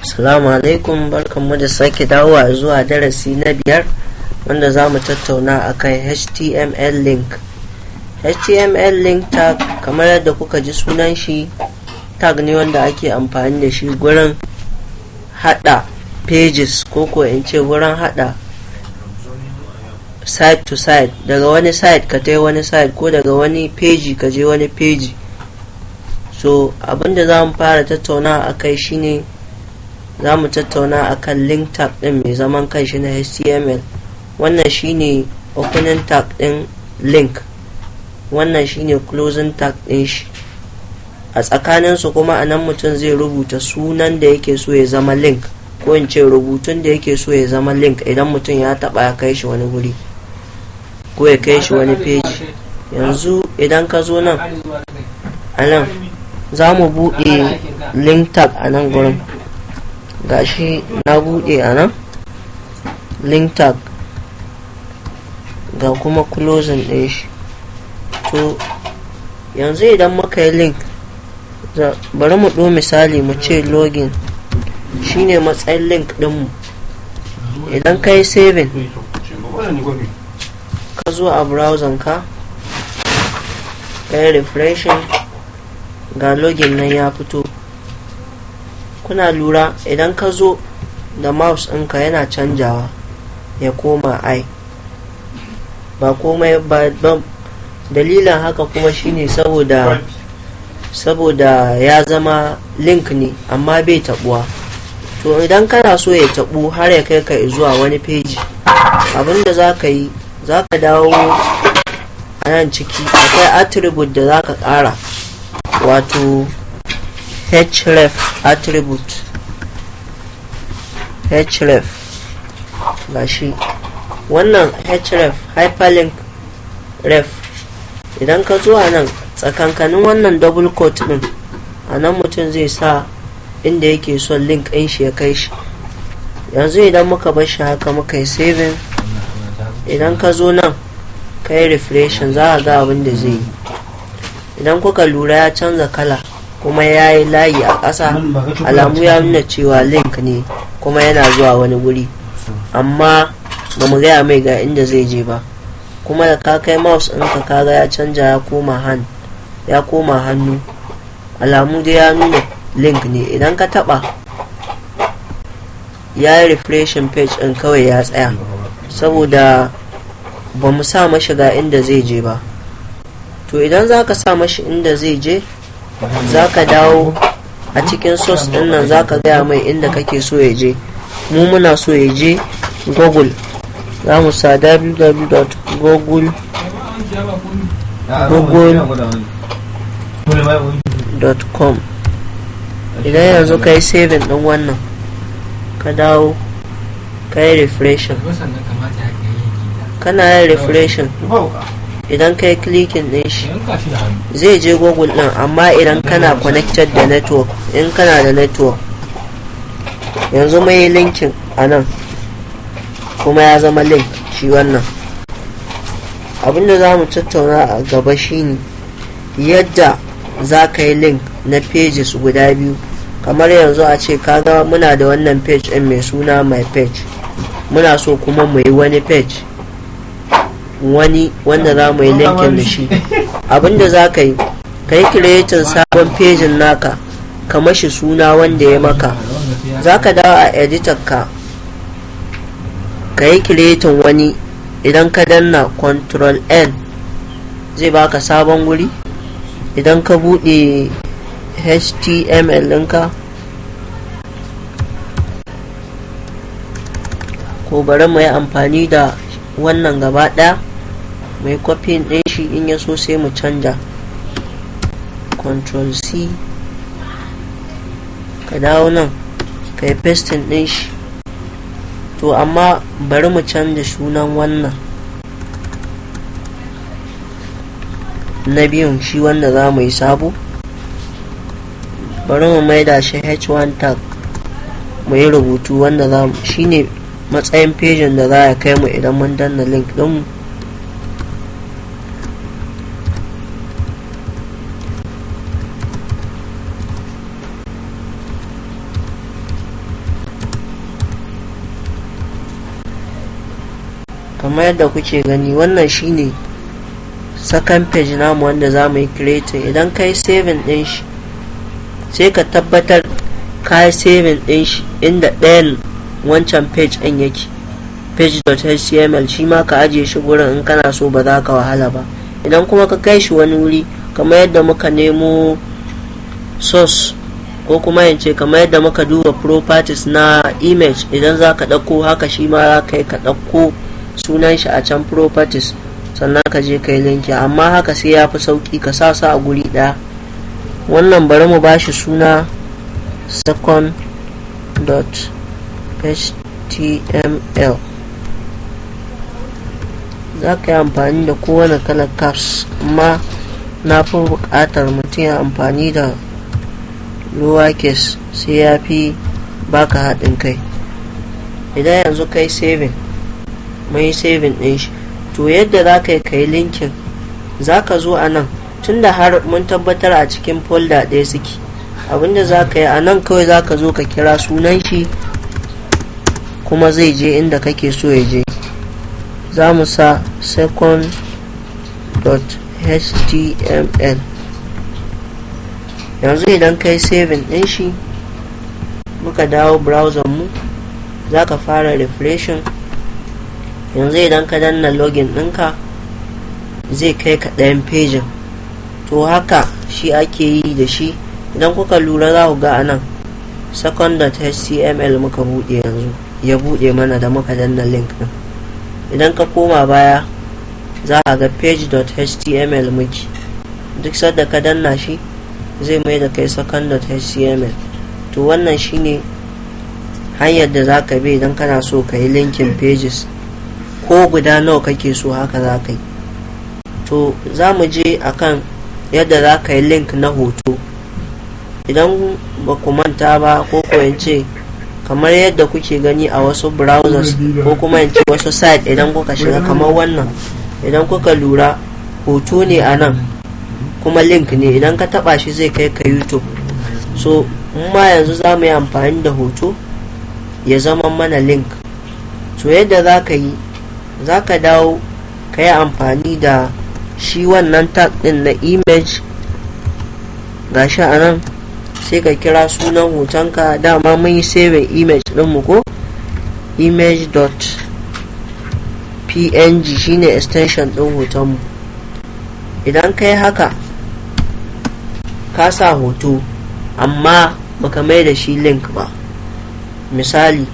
Assalamu alaikum, barkanmu da sake dawowa zuwa darasi na 5 wanda za mu tattauna akan HTML link. HTML link tag, kamar yadda kuka ji sunan shi, tag ne wanda ake amfani da shi gurin hada pages ko in ce gurin hada side to side, daga wani side ka tai wani side ko daga wani page ka je wani page. So abinda za mu fara tattauna akai shine za mu tattauna akan link tag din mai zaman kanshi na HTML. Wannan shine opening tag din link, wannan shine closing tag din shi. A tsakanin su kuma anan mutum zai rubuta sunan da yake so ya zama link, ko in ce rubutun da yake so ya zama link idan mutum ya taba ya kai shi wani guri ko ya kai shi wani page. Yanzu idan ka zo nan anan za mu buɗe link tag a nan gurin, gashi na buɗe a nan link tag, ga kuma closing ɗin shi. To yanzu idan muka yi link, bari mu ɗo misali mu ce login shine matsayin link ɗinmu. Idan ka yi saving ka zo a browser ka yi refreshing, ga login nan ya fito. Kuna lura idan ka zo da mouse ɗinka yana canjawa ya koma i, ba komai ba. Dalilin haka kuma shine saboda ya zama link ne amma bai tabuwa. To idan kana so ya tabu har ya kai ka zuwa wani page, abinda za ka yi, za ka dawo a nan ciki akwai attribute da za ka ƙara, wato href attribute. Href gashi wannan href, hyperlink ref. Idan ka zo a nan tsakankanin wannan double quote din, a nan mutum zai sa inda yake son link ɗin shi ya kai shi. Yanzu idan muka bar shi haka muka yi saving, idan ka zo nan ka yi refreshing za a ga abin da zai yi. Idan kuka lura ya canza kala kuma ya yi layi a ƙasa, alamu ya nuna cewa link ne kuma yana zuwa wani guri, amma ba mu gaya mai ga inda zai je ba. Kuma da ka kai mouse ɗinka kaga ya canja ya koma hannu, alamu dai ya nuna link ne. Idan ka taba ya yi refreshing page ɗin kawai ya tsaya, saboda ba mu sa mashi ga inda zai je ba. To idan za ka sa mashi inda zai je, za ka dawo a cikin source ɗin nan, za ka gaya mai inda kake so ya je. Mu muna so ya je Google, za mu sa www.google.com. idan yanzu ka yi saving ɗin wannan, ka dawo ka yi refreshing, kana yin refreshing, idan ka yi clicking ɗin shi zai je Google ɗin, amma idan kana connected da network. In kana da network, yanzu mai linkin a nan kuma ya zama link shi wannan. Abinda za mu tattauna a gaba shine yadda za ka yi link na pages guda biyu. Kamar yanzu a ce kaga muna da wannan page ɗin mai suna my page, muna so kuma mu yi wani page wanda za mu yi linkin da shi. Abinda za ka yi creating sabon page naka, ka mashi suna wanda ya maka. Za ka dawo a editor ka yi creating wani. Idan ka danna Ctrl N zai baka sabon guri. Idan ka bude HTML ɗinka, ko bari mu yi amfani da wannan gaba ɗaya, mai copy ɗin shi, in ya so sai mu canja. Ctrl C, ka dawo nan ka yi pasting ɗin shi. To amma bari mu canja sunan wannan na biyun, shi wanda za mu yi sabo. Bari mu maida shi h1 tag, mu yi rubutu wanda za mu shine matsayin pejin da za ya kai mu idan mun danna link ɗinmu. kamar yadda kuke gani wannan shine second page namu wanda za mu yi creating. Idan kai saving din shi sai ka tabbatar ka yi saving din shi inda ɗayan wancan page ɗin yake, page.html, shi ma ka ajiye shi gurin in kana so ba za ka wahala ba. Idan kuma ka kai shi wani wuri kamar yadda muka nemo source ko kuma yance kamar yadda muka duba properties na image, idan za ka ɗauko haka shi ma za ka yi ka ɗauko sunan shi a can properties sannan ka je ka yi linki, amma haka sai ya fi sauki ka sa a guri ɗaya. Wannan bari mu ba shi suna second.html. za ka yi amfani da kowane kalar caps, amma na fi buƙatar mutum ya amfani da lower case sai ya fi baka haɗin kai. Idan yanzu kai saving, mun yi saving ɗin shi, to yadda za ka yi kai linkin, za ka zo a nan tunda har mun tabbatar a cikin folder ɗaya suke, abinda za ka yi a nan kawai za ka zo ka kira sunan shi kuma zai je inda kake so ya je. Za mu sa second.html. yanzu idan kai saving din shi muka dawo browser mu, za ka fara refreshing. yanzu idan ka danna login ɗinka zai kai ka ɗayan pejin. to haka shi ake yi da shi. idan kuka lura za ku ga anan second.html muka buɗe yanzu, ya buɗe mana da muka danna link ɗin. idan ka koma baya za a ga page.html muke, duk sadda ka danna shi zai mai da kai second.html. to wannan shine hanyar da za ka bi idan kana so ka yi linkin pages, ko guda nawa kake so haka za ka yi. to za mu je akan yadda za ka yi link na hoto. idan ba ku manta ba, ko yance kamar yadda kuke gani a wasu browsers ko kuma yance wasu site, idan kuka shiga kamar wannan, idan kuka lura hoto ne a nan kuma link ne, idan ka taba shi zai kai ka YouTube. so ma yanzu za mu yi amfani da hoto ya zama mana link. so yadda za ka yi, za ka dawo ka yi amfani da shi wannan tag din na image, gashi a nan sai ka kira sunan hotonka. dama mun yi saving image ɗinmu ko image.png shine extension ɗin hotonmu. idan kai haka ka sa hoto amma baka mai da shi link ba, misali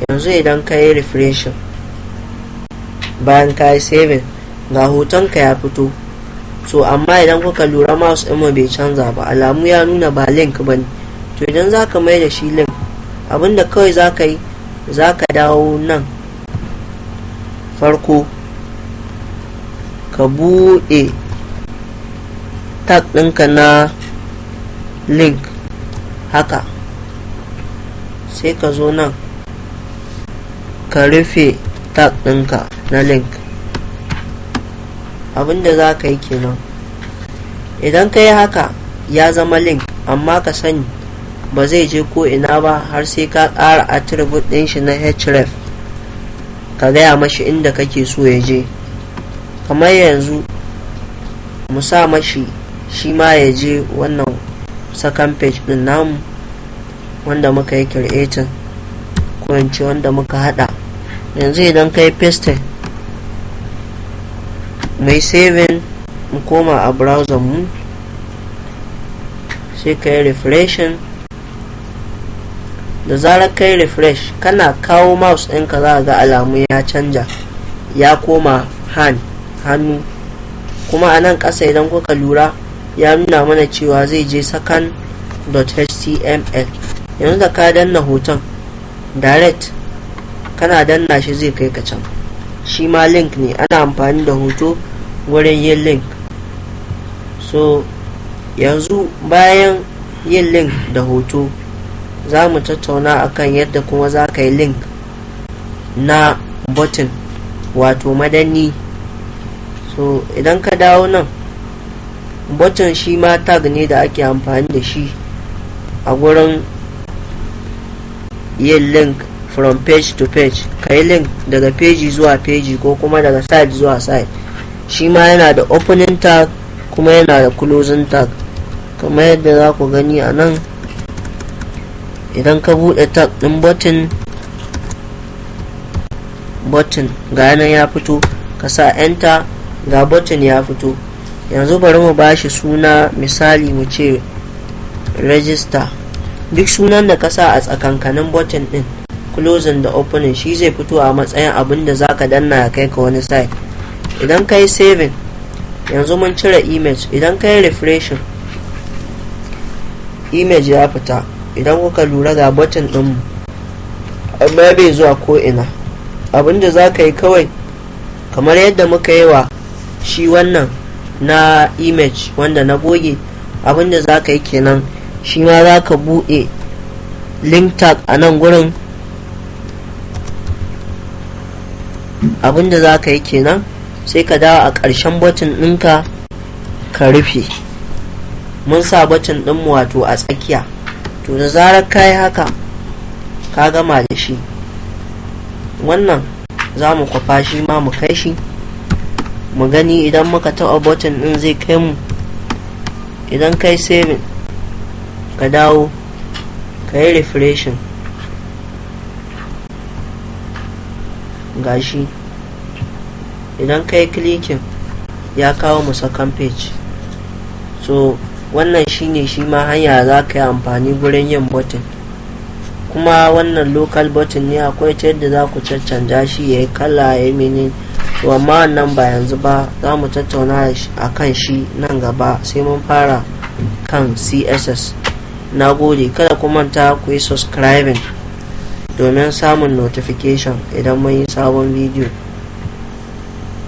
yanzu idan ka yi refreshing bayan ka yi saving, ga hotonka ya fito. so amma idan kuka lura mouse ɗinmu bai canza ba, alamu ya nuna ba link ba ne. to idan za ka mai da shi link, abinda kawai za ka yi, za ka dawo nan farko ka buɗe tag ɗinka na link haka, sai ka zo nan ka rufe tag ɗinka na link. abinda za ka yi kenan. idan ka yi haka ya zama link, amma ka sani ba zai je ko ina ba har sai ka ƙara attribute ɗin shi na href, ka gaya mashi inda kake so ya je. kamar yanzu mu sa mashi shi ma ya je wannan second page ɗin namu wanda muka yi creating, ko in ce wanda muka hada. yanzu idan ka yi paste, mai saving, mu koma a browser mu, sai ka yi refreshing. da zarar ka yi refresh, kana kawo mouse ɗinka za ga alamu ya canja, ya koma hannu. kuma a nan ƙasa idan kuka lura ya nuna mana cewa zai je second.html. yanzu da ka danna hoton direct, kana danna shi zai kai ka can. shi ma link ne, ana amfani da hoto wurin yin link. so yanzu bayan yin link da hoto, za mu tattauna akan yadda kuma za ka yi link na button, wato madanni. so idan ka dawo nan, button shi ma tag ne da ake amfani da shi a gurin yin link from page to page, ka yi link daga page zuwa page ko kuma daga site zuwa site. Shi ma yana da opening tag kuma yana da closing tag kamar yadda za ku gani a nan. Idan ka buɗe tag ɗin button ga nan ya fito, ka sa enter, ga button ya fito. Yanzu bari mu bashi suna, misali mu ce register. Duk sunan da ka sa a tsakankanin button ɗin, closing da opening, shi zai fito a matsayin abin da zaka danna ya kai ka wani site. Idan ka yi saving, yanzu mun cire image. Idan ka yi refreshing, image ya fita. Idan kuka lura ga button ɗinmu amma bai zuwa ko ina. Abinda za ka yi kawai, kamar yadda muka yi wa shi wannan na image wanda na goge, abinda za ka yi kenan. Shi ma za ka buɗe link tag a nan gurin. Abinda za ka yi kenan, sai ka dawo a ƙarshen button ɗinka ka rufe. Mun sa button ɗinmu wato a tsakiya. To da zarar ka yi haka, ka gama da shi. Wannan za mu kwafa shi ma mu kai shi mu gani idan muka taɓa button ɗin zai kai mu. Idan kai saving, ka dawo ka yi refreshing, gashi. Idan ka yi clicking, ya kawo mu second page. So wannan shine shi ma hanya za ka yi amfani gurin yin button. Kuma wannan local button ne, akwai ta yadda za ku caccanja shi ya yi kala ya yi mini. To amma wannan ba yanzu ba, za mu tattauna a kan shi nan gaba sai mun fara kan CSS. Na gode, kada ku manta ku yi subscribing domin samun notification idan mun yi sabon bidiyo.